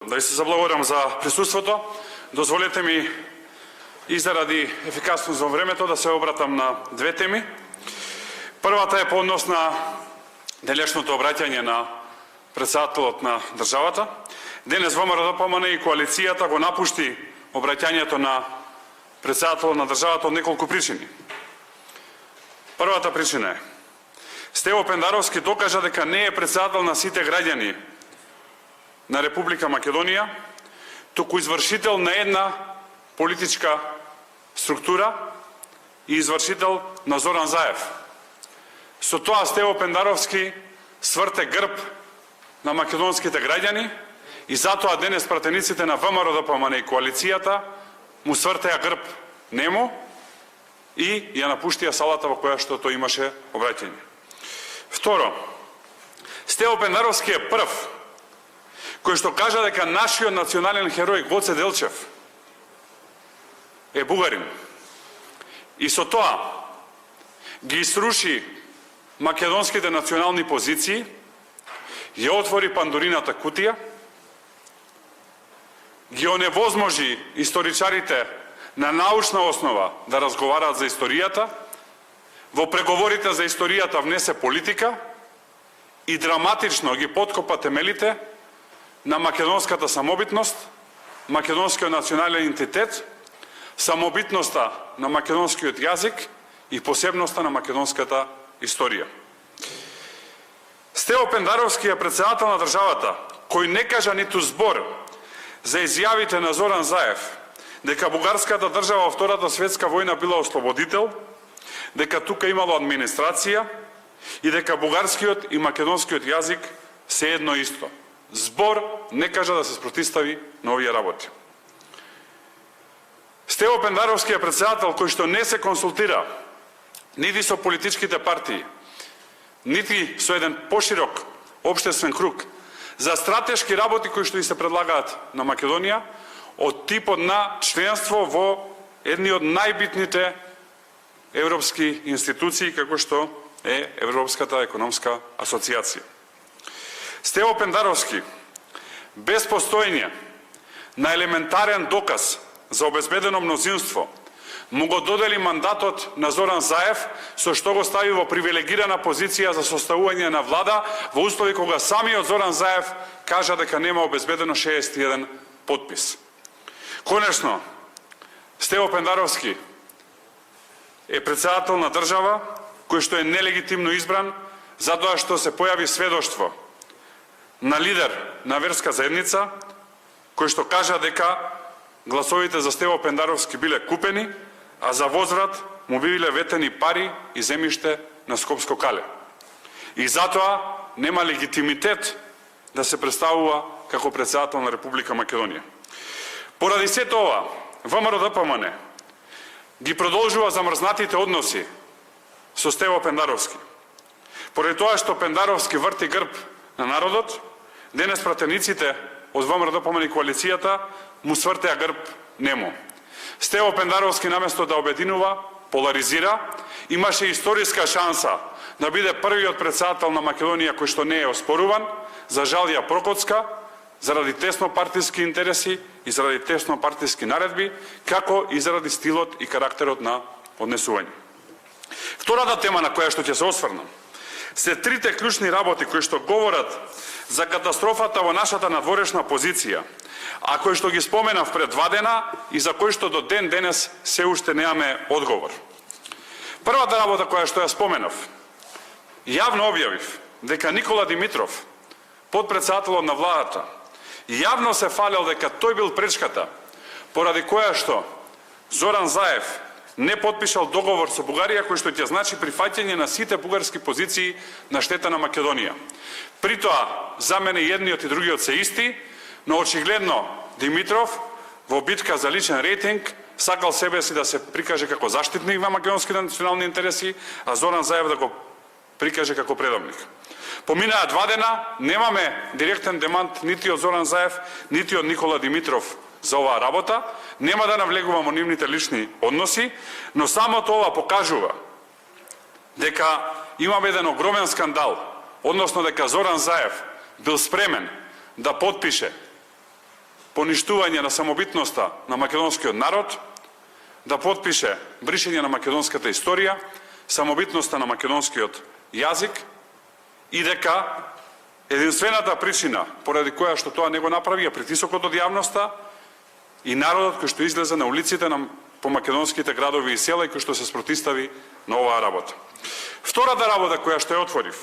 Да ви се заблагодарам за присуството. Дозволете ми и заради ефикасност во времето да се обратам на две теми. Првата е по однос на денешното обраќање на председателот на државата. Денес ВМРО-ДПМНЕ и коалицијата го напушти обраќањето на председателот на државата од неколку причини. Првата причина е Стево Пендаровски докажа дека не е председател на сите граѓани на Република Македонија, туку извршител на една политичка структура и извршител на Зоран Заев. Со тоа Стево Пендаровски сврте грб на македонските граѓани и затоа денес пратениците на ВМРО-ДПМНЕ и коалицијата му свртеа грб нему и ја напуштија салата во која што тој имаше обраќање. Второ, Стево Пендаровски е прв кој што кажа дека нашиот национален херој Гоце Делчев е бугарин. И со тоа ги сруши македонските национални позиции, ја отвори Пандорината кутија, ги оневозможи историчарите на научна основа да разговараат за историјата, во преговорите за историјата внесе политика и драматично ги подкопа темелите на македонската самобитност, македонскиот национален идентитет, самобитноста на македонскиот јазик и посебноста на македонската историја. Стево Пендаровски е председател на државата, кој не кажа ниту збор за изјавите на Зоран Заев дека бугарската држава во Втората светска војна била ослободител, дека тука имало администрација и дека бугарскиот и македонскиот јазик се едно исто. Збор не кажа да се спротистави на овие работи. Стево Пендаровски е председател кој што не се консултира нити со политичките партии, нити со еден поширок општествен круг за стратешки работи кои што и се предлагаат на Македонија од типот на членство во едни од најбитните европски институции како што е Европската економска асоциација. Стево Пендаровски, без постоење на елементарен доказ за обезбедено мнозинство, му го додели мандатот на Зоран Заев, со што го стави во привилегирана позиција за составување на влада во услови кога самиот Зоран Заев кажа дека нема обезбедено 61 потпис. Конечно, Стево Пендаровски е председател на држава кој што е нелегитимно избран затоа што се појави сведоштво на лидер на верска заедница кој што кажа дека гласовите за Стево Пендаровски биле купени, а за возврат му биле ветени пари и земјиште на Скопско кале. И затоа нема легитимитет да се представува како председател на Република Македонија. Поради сето ова, ВМРО-ДПМНЕ ги продолжува замрзнатите односи со Стево Пендаровски. Поради тоа што Пендаровски врти грб на народот, денес пратениците од ВМРО-ДПМНЕ и коалицијата му свртеа грб нему. Стево Пендаровски наместо да обединува, поларизира, имаше историска шанса да биде првиот председател на Македонија кој што не е оспоруван, за жал ја прокоцка, заради тесно партиски интереси и заради тесно партиски наредби, како и заради стилот и карактерот на однесување. Втората тема на која што ќе се осврнам се трите клучни работи кои што говорат за катастрофата во нашата надворешна позиција, а кои што ги споменав пред 2 дена и за кои што до ден денес се уште немаме одговор. Првата работа која што ја споменав, јавно објавив дека Никола Димитров, подпредседателот на владата, јавно се фалел дека тој бил пречката поради која што Зоран Заев не подпишал договор со Бугарија кој што ќе значи прифаќање на сите бугарски позиции на штета на Македонија. Притоа, за мене едниот и другиот се исти, но очигледно Димитров во битка за личен рейтинг сакал себе си да се прикаже како заштитник на македонските национални интереси, а Зоран Заев да го прикаже како предавник. Поминаа 2 дена, немаме директен демант нити од Зоран Заев, нити од Никола Димитров за оваа работа. Нема да навлегувам во нивните лични односи, но само тоа покажува дека имаме еден огромен скандал, односно дека Зоран Заев бил спремен да подпише поништување на самобитноста на македонскиот народ, да потпише бришење на македонската историја, самобитноста на македонскиот јазик и дека единствената причина поради која што тоа не го направи е притисокот од јавноста и народот кој што излезе на улиците по македонските градови и села и кој што се спротистави на оваа работа. Втората работа која што ја отворив,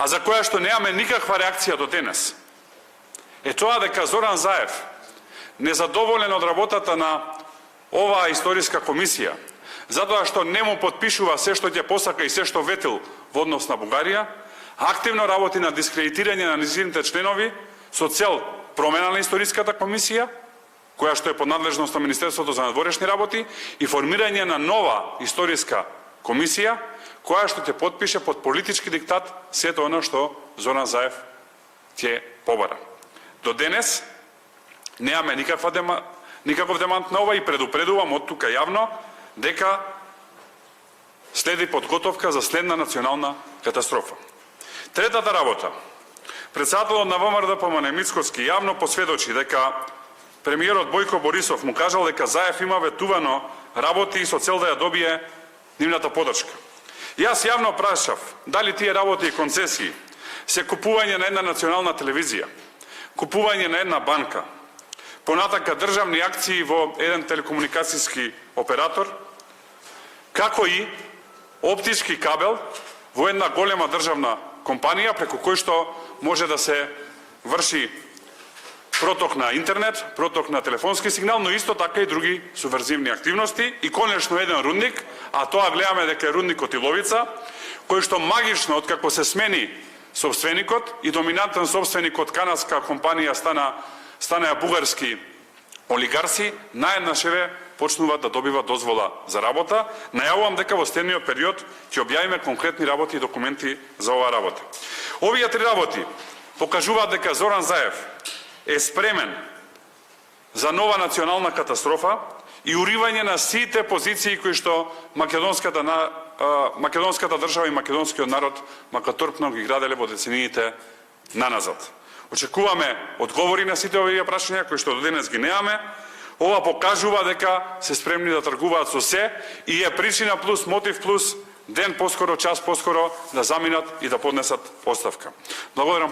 а за која што немаме никаква реакција до денес, е тоа дека Зоран Заев, незадоволен од работата на оваа историска комисија, затоа што не му потпишува се што ќе посака и се што ветил во однос на Бугарија, активно работи на дискредитирање на низините членови со цел промена на историската комисија, која што е под надлежност на Министерството за надворешни работи, и формирање на нова историска комисија, која што ќе потпише под политички диктат сето оно што Зоран Заев ќе побара. До денес немаме никаков демант на ова и предупредувам од тука јавно дека следи подготовка за следна национална катастрофа. Третата работа. Председателот на ВМРО Мицкоски јавно посведочи дека премиерот Бојко Борисов му кажал дека Заев има ветувано работи со цел да ја добие нивната подршка. Јас јавно прашав дали тие работи и концесии се купување на една национална телевизија, купување на една банка, понатака државни акции во еден телекомуникацијски оператор, како и оптички кабел во една голема државна компанија преку кој што може да се врши проток на интернет, проток на телефонски сигнал, но исто така и други субверзивни активности и конечно еден рудник, а тоа гледаме дека е рудникот Иловица, кој што магично откако се смени собственикот и доминантен собственик од канадска компанија станаа бугарски олигарси, наеднашеве почнуваат да добиват дозвола за работа. Најавувам дека во следниот период ќе објавиме конкретни работи и документи за оваа работа. Овие три работи покажуваат дека Зоран Заев е спремен за нова национална катастрофа и уривање на сите позиции кои што македонската држава и македонскиот народ макаторпно ги граделе во децениите наназад. Очекуваме одговори на сите овие прашања кои што до денес ги немаме. Ова покажува дека се спремни да тргуваат со се и е причина плюс мотив плюс ден поскоро, час поскоро да заминат и да поднесат оставка. Благодарам.